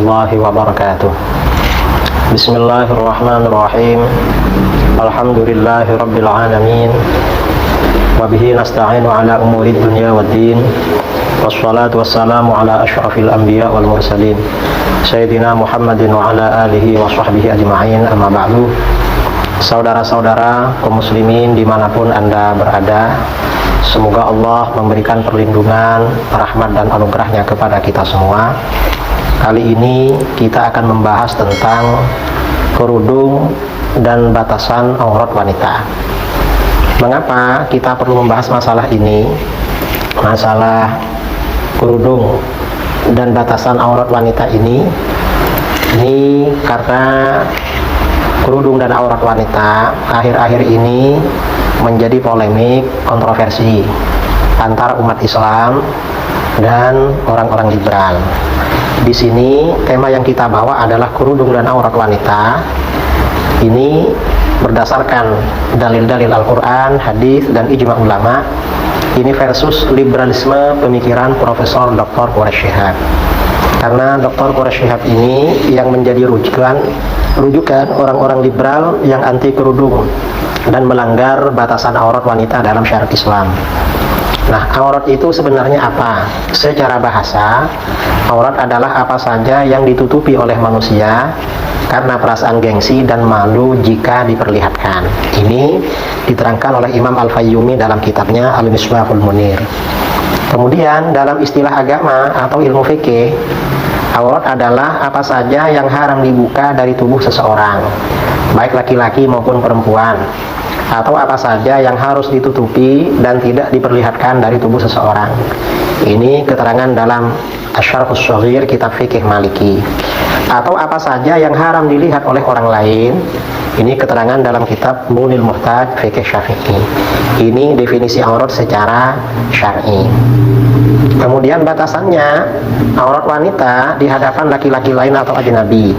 warahmatullahi wabarakatuh. Bismillahirrahmanirrahim. Alhamdulillahi rabbil alamin. Wabihi nasta'inu ala umurid dunya waddin. Wassalatu wassalamu ala ashrafil anbiya wal mursalin Sayyidina Muhammadin wa ala alihi wa sahbihi ajma'in, amma ba'du. Saudara-saudara kaum muslimin dimanapun Anda berada, semoga Allah memberikan perlindungan, rahmat dan anugerahnya kepada kita semua. Kali ini kita akan membahas tentang kerudung dan batasan aurat wanita. Mengapa kita perlu membahas masalah ini? Masalah kerudung dan batasan aurat wanita ini karena kerudung dan aurat wanita akhir-akhir ini menjadi polemik, kontroversi antara umat Islam dan orang-orang liberal. Di sini tema yang kita bawa adalah kerudung dan aurat wanita. Ini berdasarkan dalil-dalil Al-Quran, hadis dan ijma ulama. Ini versus liberalisme pemikiran Profesor Dr. Quraish Shihab. Karena Dr. Quraish Shihab ini yang menjadi rujukan orang-orang liberal yang anti kerudung dan melanggar batasan aurat wanita dalam syariat Islam. Nah, aurat itu sebenarnya apa? Secara bahasa, aurat adalah apa saja yang ditutupi oleh manusia karena perasaan gengsi dan malu jika diperlihatkan. Ini diterangkan oleh Imam Al-Fayyumi dalam kitabnya Al-Misbahul Munir. Kemudian dalam istilah agama atau ilmu fikih, aurat adalah apa saja yang haram dibuka dari tubuh seseorang, baik laki-laki maupun perempuan, atau apa saja yang harus ditutupi dan tidak diperlihatkan dari tubuh seseorang. Ini keterangan dalam Asy-Syarhus Shaghir kitab fikih Maliki. Atau apa saja yang haram dilihat oleh orang lain. Ini keterangan dalam kitab Munil Muhtaj fikih Syafi'i. Ini definisi aurat secara syar'i. Kemudian batasannya, aurat wanita di hadapan laki-laki lain atau ajnabi,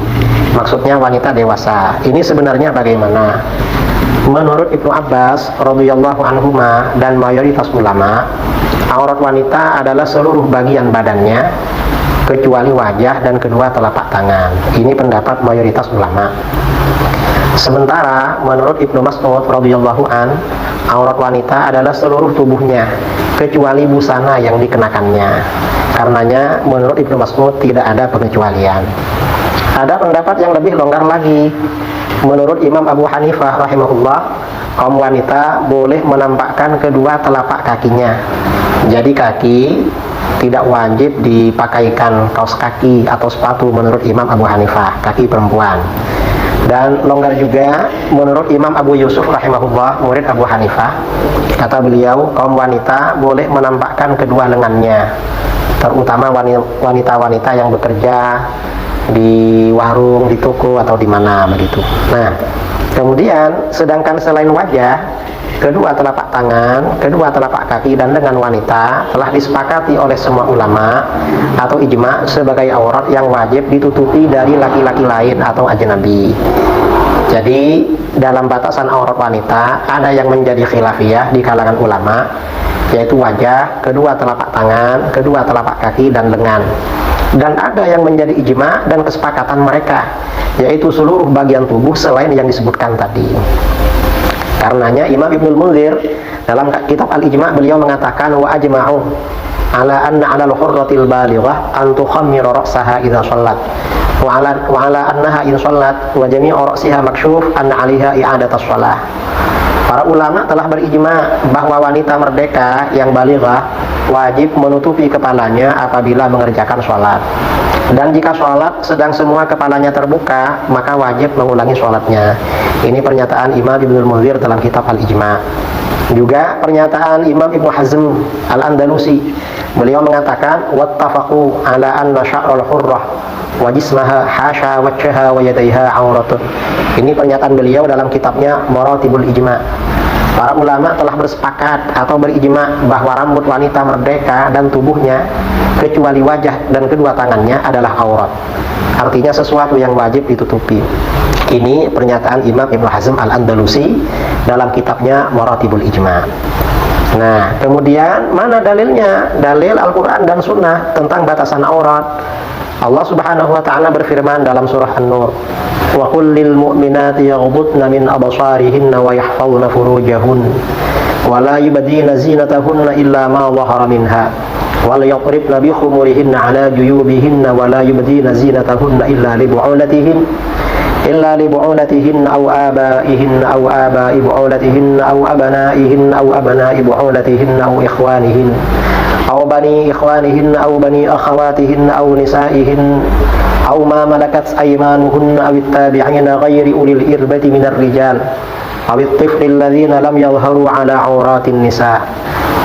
maksudnya wanita dewasa. Ini sebenarnya bagaimana? Menurut Ibnu Abbas radhiyallahu anhuma dan mayoritas ulama, aurat wanita adalah seluruh bagian badannya kecuali wajah dan kedua telapak tangan. Ini pendapat mayoritas ulama. Sementara menurut Ibnu Mas'ud radhiyallahu an, aurat wanita adalah seluruh tubuhnya kecuali busana yang dikenakannya. Karenanya menurut Ibnu Mas'ud tidak ada pengecualian. Ada pendapat yang lebih longgar lagi. Menurut Imam Abu Hanifah rahimahullah, kaum wanita boleh menampakkan kedua telapak kakinya. Jadi kaki tidak wajib dipakaikan kaos kaki atau sepatu menurut Imam Abu Hanifah, kaki perempuan. Dan longgar juga menurut Imam Abu Yusuf rahimahullah, murid Abu Hanifah. Kata beliau, kaum wanita boleh menampakkan kedua lengannya, terutama wanita-wanita yang bekerja di warung, di toko atau di mana begitu. Nah, kemudian sedangkan selain wajah, kedua telapak tangan, kedua telapak kaki dan lengan wanita telah disepakati oleh semua ulama atau ijma sebagai aurat yang wajib ditutupi dari laki-laki lain atau ajnabi. Jadi dalam batasan aurat wanita ada yang menjadi khilafiyah di kalangan ulama, yaitu wajah, kedua telapak tangan, kedua telapak kaki dan lengan. Dan ada yang menjadi ijma dan kesepakatan mereka, yaitu seluruh bagian tubuh selain yang disebutkan tadi. Karenanya Imam Ibnul Munzir dalam kitab Al-Ijma' beliau mengatakan wa ajma'u ala anna 'alal hurratil balighah an tukhammira ra'saha idza shallat wa 'ala annaha in shallat wa jami'u ra'siha maksyuf anna 'alaiha i'adatus shalah. Para ulama telah berijma bahwa wanita merdeka yang balighah wajib menutupi kepalanya apabila mengerjakan sholat. Dan jika sholat sedang semua kepalanya terbuka, maka wajib mengulangi sholatnya. Ini pernyataan Imam Ibnul Munzir dalam kitab Al-Ijma'. Juga pernyataan Imam Ibnu Hazm Al-Andalusi. Beliau mengatakan wattafaqu ala anna sya'ral hurrah wa jismaha hasha wajhaha wa yadayha auratun. Ini pernyataan beliau dalam kitabnya Maratibul Ijma'. Para ulama telah bersepakat atau berijma bahwa rambut wanita merdeka dan tubuhnya kecuali wajah dan kedua tangannya adalah aurat. Artinya sesuatu yang wajib ditutupi. Ini pernyataan Imam Ibnu Hazm Al-Andalusi dalam kitabnya Maratibul Ijma'. Nah, kemudian mana dalilnya? Dalil Al-Quran dan Sunnah tentang batasan aurat. Allah Subhanahu wa taala berfirman dalam surah An-Nur, "Wa qul lil mu'minati yaghuddna min absarihinna wa yahfazna furujahun wa la yubdina zinatahunna illa ma dhahara minha wa la yadribna bi khumurihinna 'ala juyubihinna wa la yubdina zinatahunna illa li bu'ulatihinna aw abaihinna aw abai bu'ulatihinna aw abanaihinna aw abanai bu'ulatihinna aw ikhwanihinna aw bani ikhwanihinna aw bani akhawatihinna aw nisaihinna aw ma malakat aymanuhunna aw at-tabi'ina ghairi ulil irbati minar rijal aw at-tifli alladhina lam yadhharu 'ala 'auratin nisa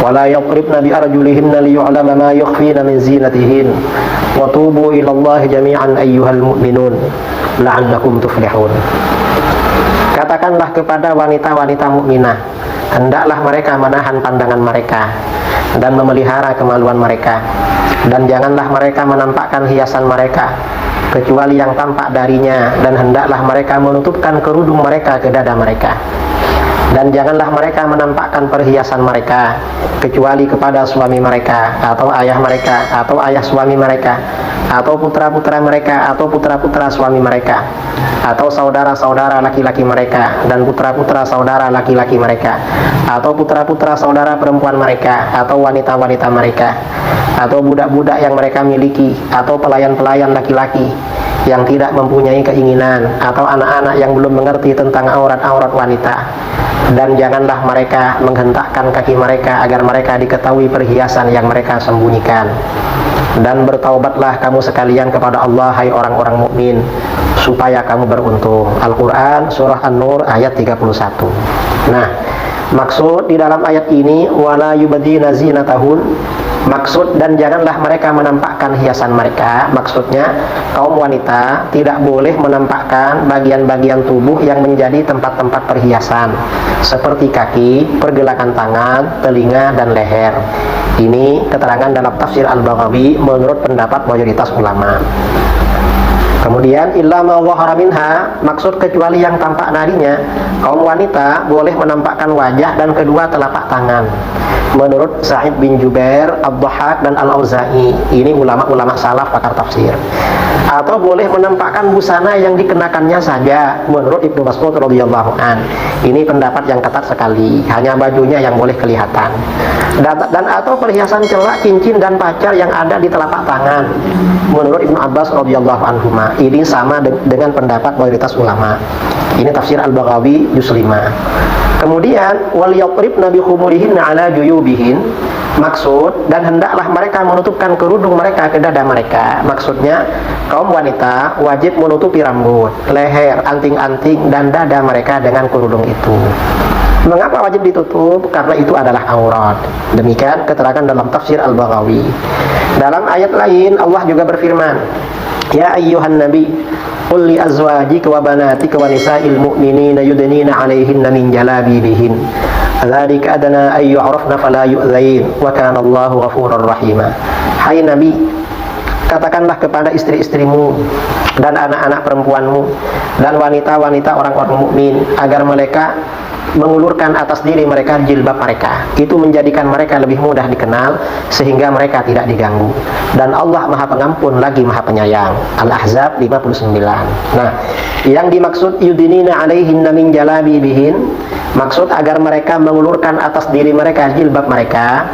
wa la yadribna bi arjulihinna liyu'lama ma yukhfina min zinatihin wa tubu ila Allah jami'an ayyuhal mu'minun la'allakum tuflihun." Katakanlah kepada wanita-wanita mukminah, hendaklah mereka menahan pandangan mereka dan memelihara kemaluan mereka, dan janganlah mereka menampakkan hiasan mereka kecuali yang tampak darinya, dan hendaklah mereka menutupkan kerudung mereka ke dada mereka, dan janganlah mereka menampakkan perhiasan mereka kecuali kepada suami mereka atau ayah mereka atau ayah suami mereka atau putra-putra mereka atau putra-putra suami mereka atau saudara-saudara laki-laki mereka dan putra-putra saudara laki-laki mereka atau putra-putra saudara perempuan mereka atau wanita-wanita mereka atau budak-budak yang mereka miliki atau pelayan-pelayan laki-laki yang tidak mempunyai keinginan atau anak-anak yang belum mengerti tentang aurat-aurat wanita. Dan janganlah mereka menghentakkan kaki mereka agar mereka diketahui perhiasan yang mereka sembunyikan. Dan bertaubatlah kamu sekalian kepada Allah, hai orang-orang mukmin, supaya kamu beruntung. Al-Quran surah An-Nur ayat 31. Nah, maksud di dalam ayat ini wala yubdina zinatahun, maksud dan janganlah mereka menampakkan hiasan mereka, maksudnya kaum wanita tidak boleh menampakkan bagian-bagian tubuh yang menjadi tempat-tempat perhiasan seperti kaki, pergelangan tangan, telinga, dan leher. Ini keterangan dalam tafsir Al-Baghawi menurut pendapat mayoritas ulama. Kemudian illa ma dhahara minha, maksud kecuali yang tampak darinya, kaum wanita boleh menampakkan wajah dan kedua telapak tangan. Menurut Sa'id bin Jubair, Ad-Dhahhak, dan Al-Auza'i, ini ulama-ulama salaf pakar tafsir. Atau boleh menampakkan busana yang dikenakannya saja, menurut Ibnu Mas'ud radhiyallahu an. Ini pendapat yang ketat sekali, hanya bajunya yang boleh kelihatan. Dan atau perhiasan celak, cincin, dan pacar yang ada di telapak tangan, menurut Ibnu Abbas radhiyallahu anhuma. Ini sama dengan pendapat mayoritas ulama. Ini tafsir Al-Baghawi juz 5. Kemudian wal yadribna bi khumurihinna 'ala juyubihin, maksud dan hendaklah mereka menutupkan kerudung mereka ke dada mereka. Maksudnya kaum wanita wajib menutupi rambut, leher, anting-anting, dan dada mereka dengan kerudung itu. Mengapa wajib ditutup? Karena itu adalah aurat. Demikian keterangan dalam tafsir Al-Baghawi. Dalam ayat lain Allah juga berfirman, "Ya ayyuhan nabi, qul li azwajika wa banatika wa nisa'il mu'minina yudnina 'alaihinna min jalabibihin. Dzalika adna ay yu'rafna fala yu'dzain wa kana Allahu ghafurur rahima." Hai Nabi, katakanlah kepada istri-istrimu dan anak-anak perempuanmu dan wanita-wanita orang-orang mukmin agar mereka mengulurkan atas diri mereka jilbab mereka. Itu menjadikan mereka lebih mudah dikenal sehingga mereka tidak diganggu. Dan Allah Maha Pengampun lagi Maha Penyayang. Al-Ahzab 59. Nah, yang dimaksud yudinina 'alaihinna min jalabibihin, maksud agar mereka mengulurkan atas diri mereka jilbab mereka.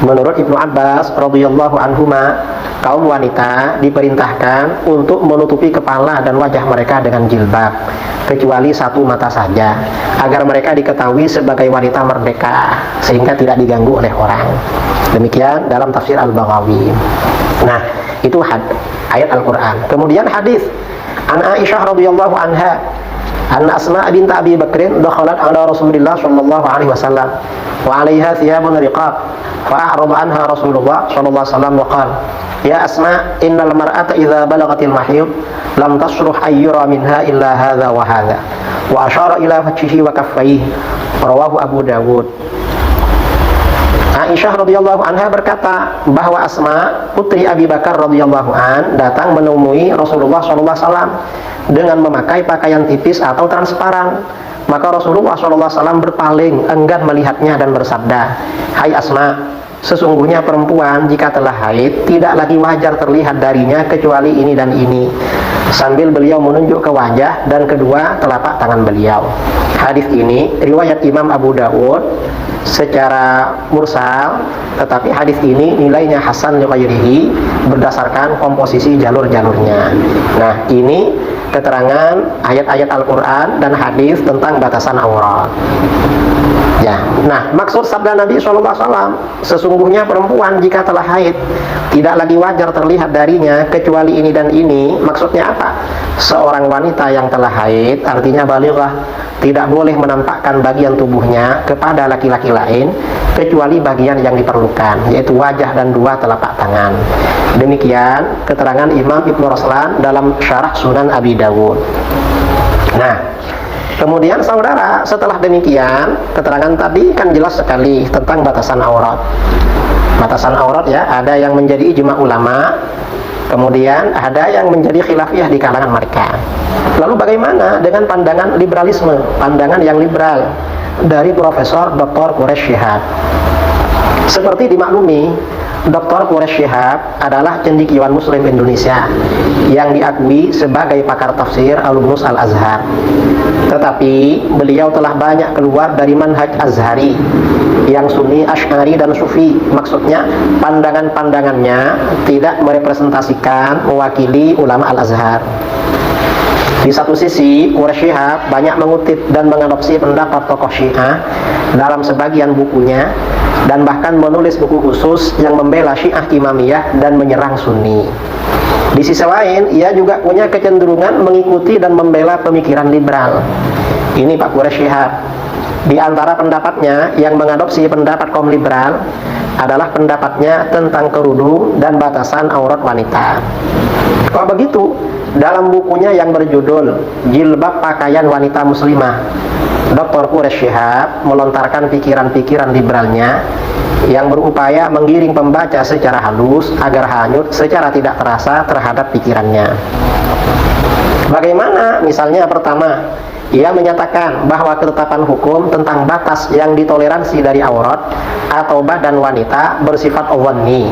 Menurut Ibnu Abbas radhiyallahu anhuma, kaum wanita diperintahkan untuk menutupi kepala dan wajah mereka dengan jilbab, kecuali satu mata saja, agar mereka diketahui sebagai wanita merdeka sehingga tidak diganggu oleh orang. Demikian dalam tafsir Al-Baghawi. Nah, itu ayat Al-Quran. Kemudian hadis an Aisyah radhiyallahu anha, anna Asma bint Abi Bakrin dakhalat ala Rasulillah sallallahu alaihi wasallam wa 'alaiha thiyabun riqab fa'arada anha Rasulullah sallallahu alaihi wasallam wa qala, "Ya Asma, innal mar'ata idza balagatil mahid lam tasruh ayyura minha illa hadza wa hadza." Wa asyara ila wajhihi wa kaffayhi. Rawahu Abu Dawud. Aisyah radhiyallahu anha berkata bahwa Asma putri Abi Bakar radhiyallahu an datang menemui Rasulullah sallallahu alaihi wasallam dengan memakai pakaian tipis atau transparan. Maka Rasulullah sallallahu alaihi wasallam berpaling enggan melihatnya dan bersabda, "Hai Asma, sesungguhnya perempuan jika telah haid tidak lagi wajar terlihat darinya kecuali ini dan ini, sambil beliau menunjuk ke wajah dan kedua telapak tangan beliau. Hadis ini riwayat Imam Abu Dawud secara mursal, tetapi hadis ini nilainya hasan li ghairihi berdasarkan komposisi jalur-jalurnya. Nah, ini keterangan ayat-ayat Al-Quran dan hadis tentang batasan aurat. Ya, nah maksud sabda Nabi SAW, sesungguhnya perempuan jika telah haid tidak lagi wajar terlihat darinya kecuali ini dan ini. Maksudnya apa? Seorang wanita yang telah haid, artinya balighah, tidak boleh menampakkan bagian tubuhnya kepada laki-laki lain kecuali bagian yang diperlukan, yaitu wajah dan dua telapak tangan. Demikian keterangan Imam Ibnu Raslan dalam Syarah Sunan Abi Dawud. Nah, kemudian saudara, setelah demikian keterangan tadi kan jelas sekali tentang batasan aurat. Batasan aurat ya, ada yang menjadi ijma ulama, kemudian ada yang menjadi khilafiyah di kalangan mereka. Lalu bagaimana dengan pandangan liberalisme, pandangan yang liberal dari Profesor Dr. Quraish Shihab? Seperti dimaklumi, Dr. Quraish Shihab adalah cendekiawan Muslim Indonesia yang diakui sebagai pakar tafsir alumnus Al-Azhar. Tetapi beliau telah banyak keluar dari manhaj Azhari yang Sunni, Asy'ari dan Sufi. Maksudnya pandangan-pandangannya tidak merepresentasikan, mewakili ulama Al-Azhar. Di satu sisi, Quraish Shihab banyak mengutip dan mengadopsi pendapat tokoh Syiah dalam sebagian bukunya, dan bahkan menulis buku khusus yang membela Syiah Imamiyah dan menyerang Sunni. Di sisi lain, ia juga punya kecenderungan mengikuti dan membela pemikiran liberal. Ini Pak Quraish Shihab. Di antara pendapatnya yang mengadopsi pendapat kaum liberal adalah pendapatnya tentang kerudung dan batasan aurat wanita. Kalau begitu, dalam bukunya yang berjudul Jilbab Pakaian Wanita Muslimah, Dr. Quraish Shihab melontarkan pikiran-pikiran liberalnya yang berupaya menggiring pembaca secara halus agar hanyut secara tidak terasa terhadap pikirannya. Bagaimana? Misalnya pertama, ia menyatakan bahwa ketetapan hukum tentang batas yang ditoleransi dari aurat atau badan wanita bersifat dhanni,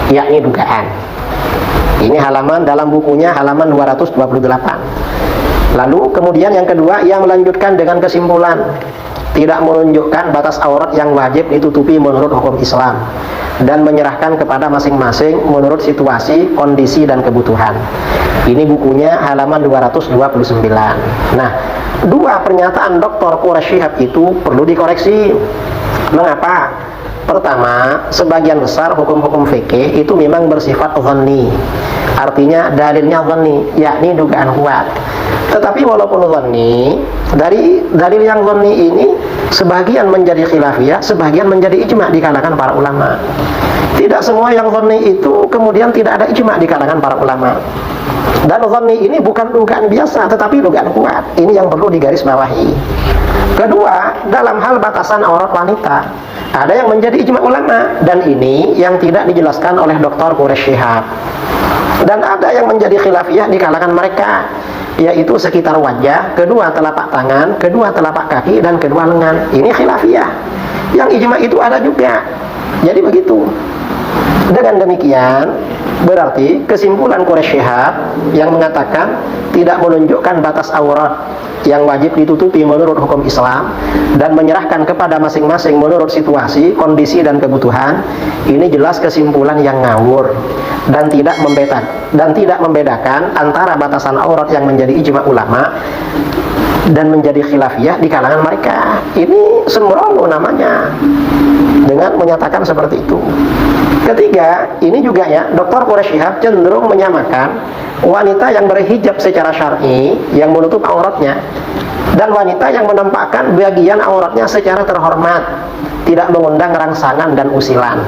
yakni dugaan. Ini halaman dalam bukunya halaman 228. Lalu kemudian yang kedua, ia melanjutkan dengan kesimpulan tidak menunjukkan batas aurat yang wajib ditutupi menurut hukum Islam dan menyerahkan kepada masing-masing menurut situasi, kondisi dan kebutuhan. Ini bukunya halaman 229. Nah, dua pernyataan Dr. Quraish Shihab itu perlu dikoreksi. Mengapa? Pertama, sebagian besar hukum-hukum fikih itu memang bersifat dhanni, artinya dalilnya dhanni, yakni dugaan kuat. Tetapi walaupun dhanni, dari dalil yang dhanni ini sebagian menjadi khilafiyah, sebagian menjadi ijma di kalangan para ulama. Tidak semua yang dhanni itu kemudian tidak ada ijma di kalangan para ulama. Dan dhanni ini bukan dugaan biasa, tetapi dugaan kuat. Ini yang perlu digarisbawahi. Kedua, dalam hal batasan aurat wanita, ada yang menjadi ijma ulama, dan ini yang tidak dijelaskan oleh Dr. Quraish Shihab. Dan ada yang menjadi khilafiyah di kalangan mereka, yaitu sekitar wajah, kedua telapak tangan, kedua telapak kaki, dan kedua lengan. Ini khilafiyah. Yang ijma itu ada juga. Jadi begitu. Dengan demikian, berarti kesimpulan Quraish Shihab yang mengatakan tidak menunjukkan batas aurat yang wajib ditutupi menurut hukum Islam dan menyerahkan kepada masing-masing menurut situasi, kondisi dan kebutuhan, ini jelas kesimpulan yang ngawur dan tidak membedakan antara batasan aurat yang menjadi ijma ulama dan menjadi khilafiyah di kalangan mereka. Ini sembrono namanya dengan menyatakan seperti itu. Ketiga, ini juga ya, Dr. Quraish Shihab cenderung menyamakan wanita yang berhijab secara syar'i yang menutup auratnya dan wanita yang menampakkan bagian auratnya secara terhormat, tidak mengundang rangsangan dan usilan.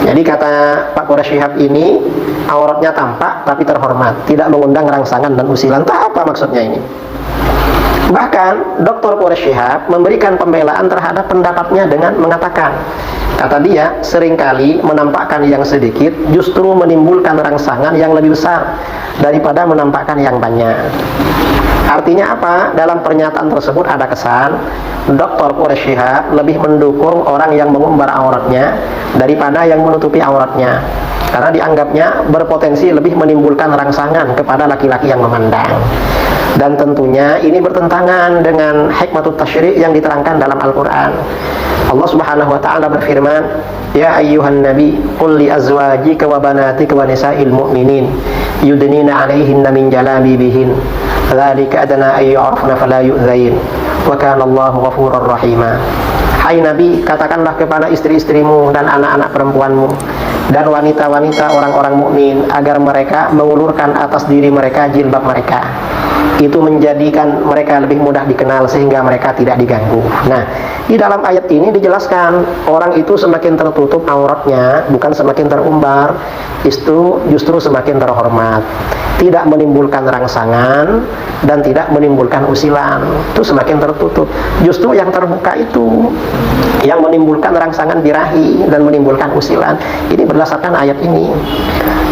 Jadi kata Pak Quraish Shihab ini, auratnya tampak tapi terhormat, tidak mengundang rangsangan dan usilan. Tak apa maksudnya ini? Bahkan Dr. Quraish Shihab memberikan pembelaan terhadap pendapatnya dengan mengatakan, kata dia, seringkali menampakkan yang sedikit justru menimbulkan rangsangan yang lebih besar daripada menampakkan yang banyak. Artinya apa? Dalam pernyataan tersebut ada kesan Dr. Quraish Shihab lebih mendukung orang yang mengumbar auratnya daripada yang menutupi auratnya, karena dianggapnya berpotensi lebih menimbulkan rangsangan kepada laki-laki yang memandang. Dan tentunya ini bertentangan dengan hikmatut tasyri' yang diterangkan dalam Al-Quran. Allah Subhanahu wa ta'ala berfirman, ya ayyuhan nabi qul li azwajika wa banatika wa nisa'il mu'minin yudnina 'alaihinna min jalabibihin dzalika adna ay yu'rafna fala yu'dzain wa kana Allahu ghafurur rahima. Hai Nabi, katakanlah kepada istri-istrimu dan anak-anak perempuanmu dan wanita-wanita orang-orang mukmin agar mereka mengulurkan atas diri mereka jilbab mereka. Itu menjadikan mereka lebih mudah dikenal sehingga mereka tidak diganggu. Nah, di dalam ayat ini dijelaskan orang itu semakin tertutup auratnya, bukan semakin terumbar, itu justru semakin terhormat, tidak menimbulkan rangsangan dan tidak menimbulkan usilan. Itu semakin tertutup. Justru yang terbuka itu yang menimbulkan rangsangan birahi dan menimbulkan usilan. Ini berdasarkan ayat ini.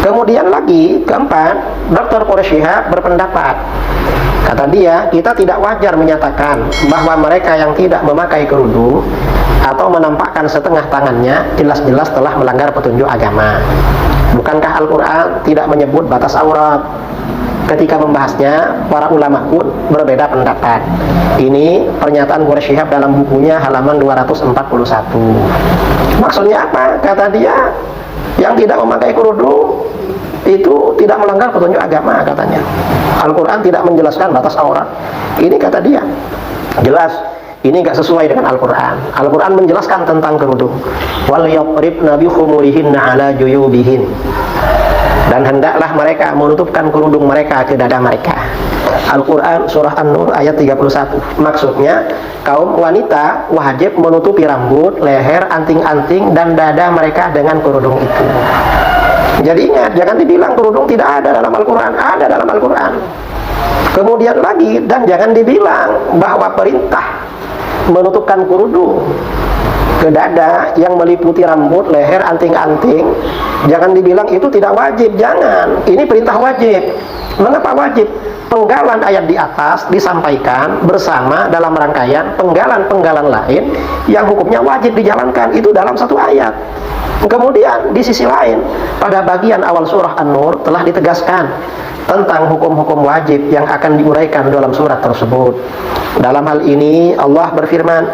Kemudian lagi keempat, Dr. Quraish Shihab berpendapat, kata dia, kita tidak wajar menyatakan bahwa mereka yang tidak memakai kerudung atau menampakkan setengah tangannya jelas-jelas telah melanggar petunjuk agama. Bukankah Al-Quran tidak menyebut batas aurat? Ketika membahasnya, para ulama pun berbeda pendapat. Ini pernyataan Quraish Shihab dalam bukunya halaman 241. Maksudnya apa? Kata dia, yang tidak memakai kerudung itu tidak melanggar petunjuk agama, katanya. Al-Quran tidak menjelaskan batas aurat. Ini kata dia, jelas ini gak sesuai dengan Al-Quran. Al-Quran menjelaskan tentang kerudung. Wal yadribna bi khumurihinna ala juyubihin. Dan hendaklah mereka menutupkan kerudung mereka ke dada mereka. Al-Quran surah An-Nur ayat 31. Maksudnya kaum wanita wajib menutupi rambut, leher, anting-anting dan dada mereka dengan kerudung itu. Jadi ingat, jangan dibilang kerudung tidak ada dalam Al-Quran. Ada dalam Al-Quran. Kemudian lagi, dan jangan dibilang bahwa perintah menutupkan kerudung ke dada yang meliputi rambut, leher, anting-anting, jangan dibilang itu tidak wajib. Jangan, ini perintah wajib. Mengapa wajib? Penggalan ayat di atas disampaikan bersama dalam rangkaian penggalan-penggalan lain yang hukumnya wajib dijalankan, itu dalam satu ayat. Kemudian di sisi lain, pada bagian awal surah An-Nur telah ditegaskan tentang hukum-hukum wajib yang akan diuraikan dalam surat tersebut. Dalam hal ini Allah berfirman,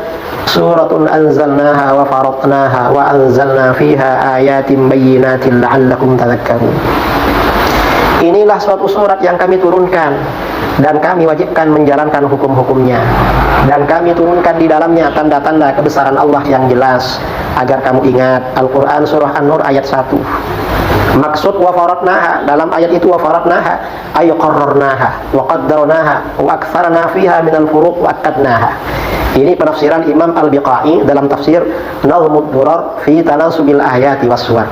suratun anzalnaha wa faradnaha wa anzalna fiha ayatin bayyinatin la'allakum tadhakkarun. Inilah suatu surat yang kami turunkan dan kami wajibkan menjalankan hukum-hukumnya, dan kami turunkan di dalamnya tanda-tanda kebesaran Allah yang jelas agar kamu ingat. Al-Quran surah An-Nur ayat 1. Maksud wa faradnaha dalam ayat itu, wa faradnaha ay qarrarnaha wa qaddarnaha wa aktsarna fiha minal furuq wa akadnaha. Ini penafsiran Imam Al-Biqai dalam tafsir Nazmud Durar fi tanasubil ayati was suwar.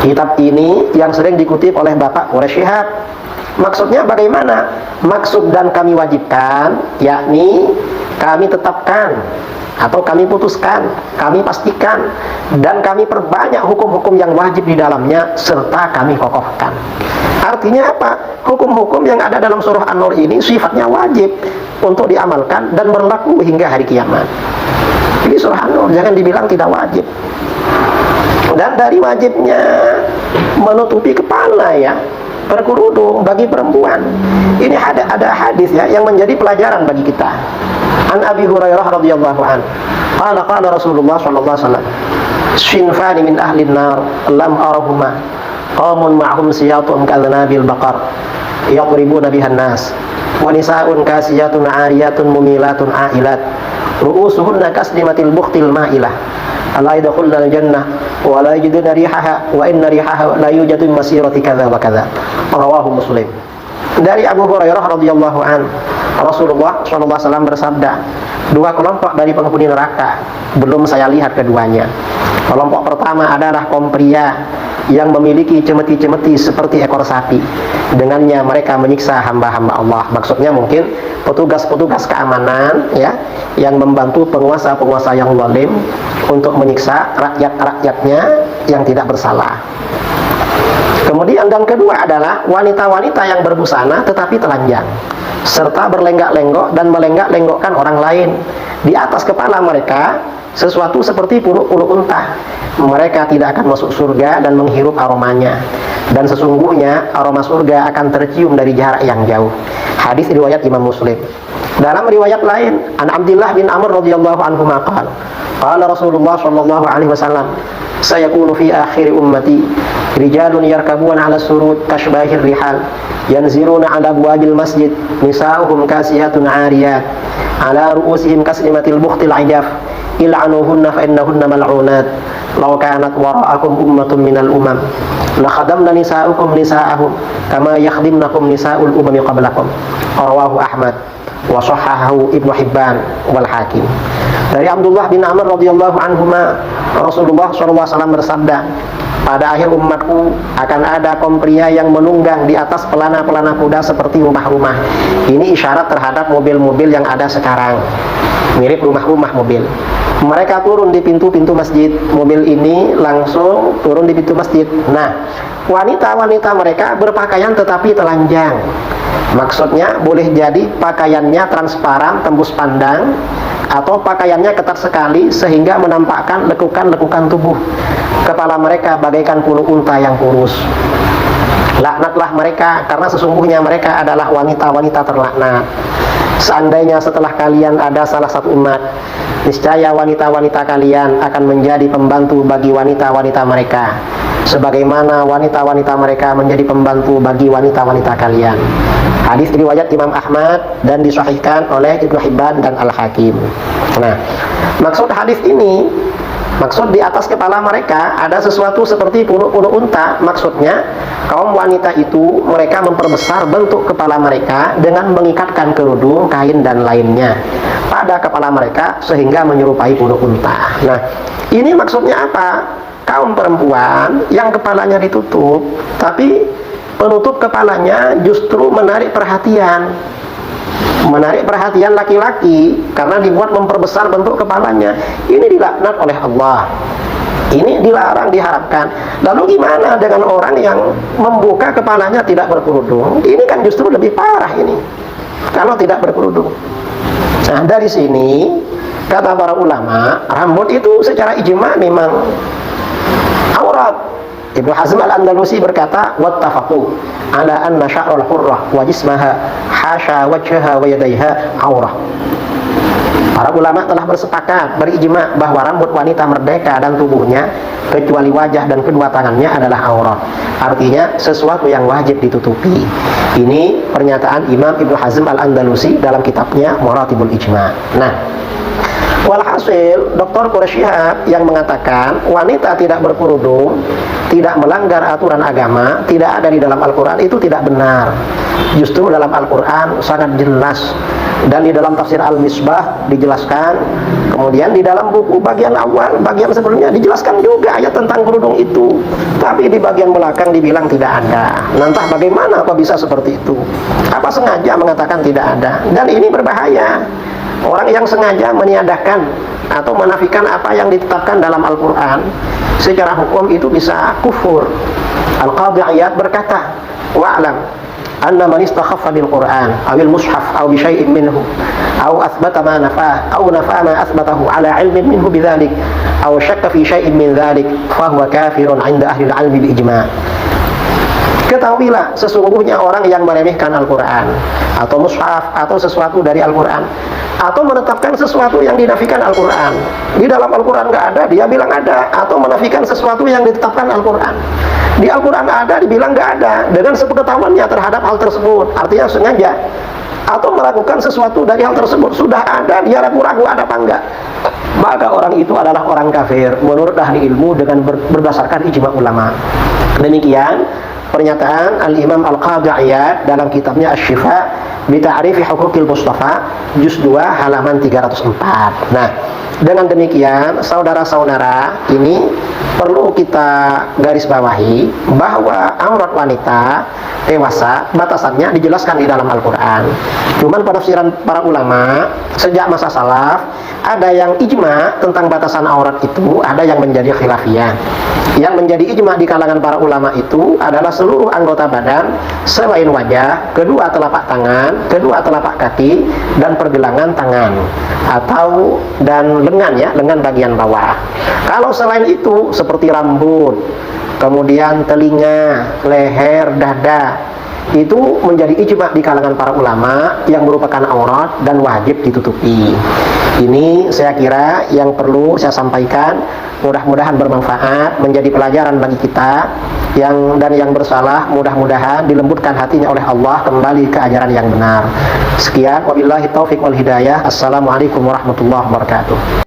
Kitab ini yang sering dikutip oleh Bapak Quraish Shihab. Maksudnya bagaimana? Maksud dan kami wajibkan, yakni kami tetapkan atau kami putuskan, kami pastikan, dan kami perbanyak hukum-hukum yang wajib di dalamnya, serta kami kokohkan. Artinya apa? Hukum-hukum yang ada dalam surah An-Nur ini sifatnya wajib untuk diamalkan dan berlaku hingga hari kiamat. Ini surah An-Nur, jangan dibilang tidak wajib. Dan dari wajibnya menutupi kepala, ya, berkerudung bagi perempuan, ini ada hadis, ya, yang menjadi pelajaran bagi kita. An Abi Hurairah radhiyallahu anhu, qala Rasulullah sallallahu alaihi wasallam, shinfani min ahli an-nar lam arahuma, qaumun ma'hum siyatun ka'dhanabil baqar yaqribuna bihan nas, wa nisa'un kasiyatun 'ariyatun mumilatun 'ailat ru'usuhunna kaslimatil bukhtil ma'ilah la yadkhulul jannah wa la yajiduna rihaha wa inna rihaha la yujadu min masirati kadza wa kadza. Rawahu Muslim. Dari Abu Hurairah radhiyallahu an, Rasulullah sallallahu alaihi wasallam bersabda, dua kelompok dari penghuni neraka belum saya lihat keduanya. Kelompok pertama adalah kaum pria yang memiliki cemeti-cemeti seperti ekor sapi. Dengannya mereka menyiksa hamba-hamba Allah. Maksudnya mungkin petugas-petugas keamanan ya, yang membantu penguasa-penguasa yang zalim untuk menyiksa rakyat-rakyatnya yang tidak bersalah. Kemudian dan kedua adalah wanita-wanita yang berbusana tetapi telanjang, serta berlenggak-lenggok dan melenggak-lenggokkan orang lain. Di atas kepala mereka sesuatu seperti puluh-puluh unta. Mereka tidak akan masuk surga dan menghirup aromanya. Dan sesungguhnya aroma surga akan tercium dari jarak yang jauh. Hadis riwayat Imam Muslim. Dalam riwayat lain, an Abdullah bin Amr radhiyallahu anhu maqal, qala Rasulullah sallallahu alaihi wasallam, sayakunu fi akhir ummati rijalun yarkabuna ala surud kashbahir rihal yanziruna ala abwabil masjid nisa'uhum kasiyatun 'ariyat ala ru'usihim kaslimatil bukhtil 'ajaf il'anuhunna fa innahunna mal'unat law kanat wara'akum ummatun minal umam la khadamna nisa'ukum nisa'ahum kama yakhdimnakum nisa'ul umami qablakum. Rawahu Ahmad wa sahhahahu Ibnu Hibban wal Hakim. Dari Abdullah bin Amr radhiyallahu anhuma, Rasulullah SAW bersabda, pada akhir umatku akan ada kaum pria yang menunggang di atas pelana-pelana kuda seperti rumah-rumah. Ini isyarat terhadap mobil-mobil yang ada sekarang, mirip rumah-rumah mobil. Mereka turun di pintu-pintu masjid. Mobil ini langsung turun di pintu masjid. Nah, wanita-wanita mereka berpakaian tetapi telanjang. Maksudnya boleh jadi pakaiannya transparan, tembus pandang, atau pakaiannya ketat sekali sehingga menampakkan lekukan-lekukan tubuh. Kepala mereka bagaikan puluh unta yang kurus. Laknatlah mereka, karena sesungguhnya mereka adalah wanita-wanita terlaknat. Seandainya setelah kalian ada salah satu umat, niscaya wanita-wanita kalian akan menjadi pembantu bagi wanita-wanita mereka, sebagaimana wanita-wanita mereka menjadi pembantu bagi wanita-wanita kalian. Hadis riwayat Imam Ahmad dan disahihkan oleh Ibnu Hibban dan Al-Hakim. Nah, maksud hadis ini, maksud di atas kepala mereka ada sesuatu seperti puluh-puluh unta. Maksudnya kaum wanita itu mereka memperbesar bentuk kepala mereka dengan mengikatkan kerudung, kain dan lainnya pada kepala mereka sehingga menyerupai puluh unta. Nah, ini maksudnya apa? Kaum perempuan yang kepalanya ditutup, tapi penutup kepalanya justru menarik perhatian laki-laki karena dibuat memperbesar bentuk kepalanya. Ini dilaknat oleh Allah. Ini dilarang, diharapkan. Lalu gimana dengan orang yang membuka kepalanya tidak berkerudung? Ini kan justru lebih parah ini kalau tidak berkerudung. Nah, dari sini kata para ulama, rambut itu secara ijma memang aurat. Ibnu Hazm al-Andalusi berkata, wattafaqu ala anna sya'ral hurrah wa jismaha hasha wajhaha wa yadayha aurah. Para ulama telah bersepakat, berijma bahwa rambut wanita merdeka dan tubuhnya kecuali wajah dan kedua tangannya adalah aurat. Artinya sesuatu yang wajib ditutupi. Ini pernyataan Imam Ibnu Hazm al-Andalusi dalam kitabnya Maratibul Ijma. Nah, walhasil Dr. Quraish Shihab yang mengatakan wanita tidak berkerudung tidak melanggar aturan agama, tidak ada di dalam Al-Quran, itu tidak benar. Justru dalam Al-Quran sangat jelas, dan di dalam tafsir Al-Misbah dijelaskan, kemudian di dalam buku bagian awal, bagian sebelumnya dijelaskan juga ayat tentang kerudung itu, tapi di bagian belakang dibilang tidak ada. Entah bagaimana kok bisa seperti itu, apa sengaja mengatakan tidak ada. Dan ini berbahaya. Orang yang sengaja meniadakan atau menafikan apa yang ditetapkan dalam Al-Quran secara hukum itu bisa kufur. Al-Qadhi Iyad berkata, wa'lam anna man istakhaffa bil Qur'an awil mushaf aw bi syai'in minhu aw athbata ma nafah aw nafa ma athbatahu ala ilmin minhu bidzalik aw syakka fi syai'in min dzalik fa huwa kafirun 'inda ahli al-'ilmi bil ijma'. Ketahuilah, sesungguhnya orang yang meremehkan Al-Quran atau mushaf atau sesuatu dari Al-Quran, atau menetapkan sesuatu yang dinafikan Al-Quran, di dalam Al-Quran nggak ada, dia bilang ada, atau menafikan sesuatu yang ditetapkan Al-Quran, di Al-Quran ada, dibilang nggak ada, dengan sepengetahuannya terhadap hal tersebut, artinya sengaja, atau melakukan sesuatu dari hal tersebut, sudah ada, dia ragu-ragu ada apa enggak, maka orang itu adalah orang kafir menurut ahli ilmu dengan berdasarkan ijma ulama. Demikian pernyataan Al-Imam Al-Qadhi Iyad dalam kitabnya Asy-Syifa Bita'rifi Huquqil Mustafa juz 2 halaman 304. Nah, dengan demikian saudara-saudara, ini perlu kita garis bawahi bahwa aurat wanita dewasa batasannya dijelaskan di dalam Al-Quran. Cuman pada tafsiran para ulama sejak masa salaf ada yang ijma tentang batasan aurat itu, ada yang menjadi khilafiyah. Yang menjadi ijma di kalangan para ulama itu adalah seluruh anggota badan selain wajah, kedua telapak tangan, kedua telapak kaki, dan pergelangan tangan atau dan lengan, ya, lengan bagian bawah. Kalau selain itu seperti rambut, kemudian telinga, leher, dada, itu menjadi ijma di kalangan para ulama yang merupakan aurat dan wajib ditutupi. Ini saya kira yang perlu saya sampaikan. Mudah-mudahan bermanfaat, menjadi pelajaran bagi kita dan yang bersalah mudah-mudahan dilembutkan hatinya oleh Allah kembali ke ajaran yang benar. Sekian, wabillahi taufiq wal hidayah. Assalamualaikum warahmatullahi wabarakatuh.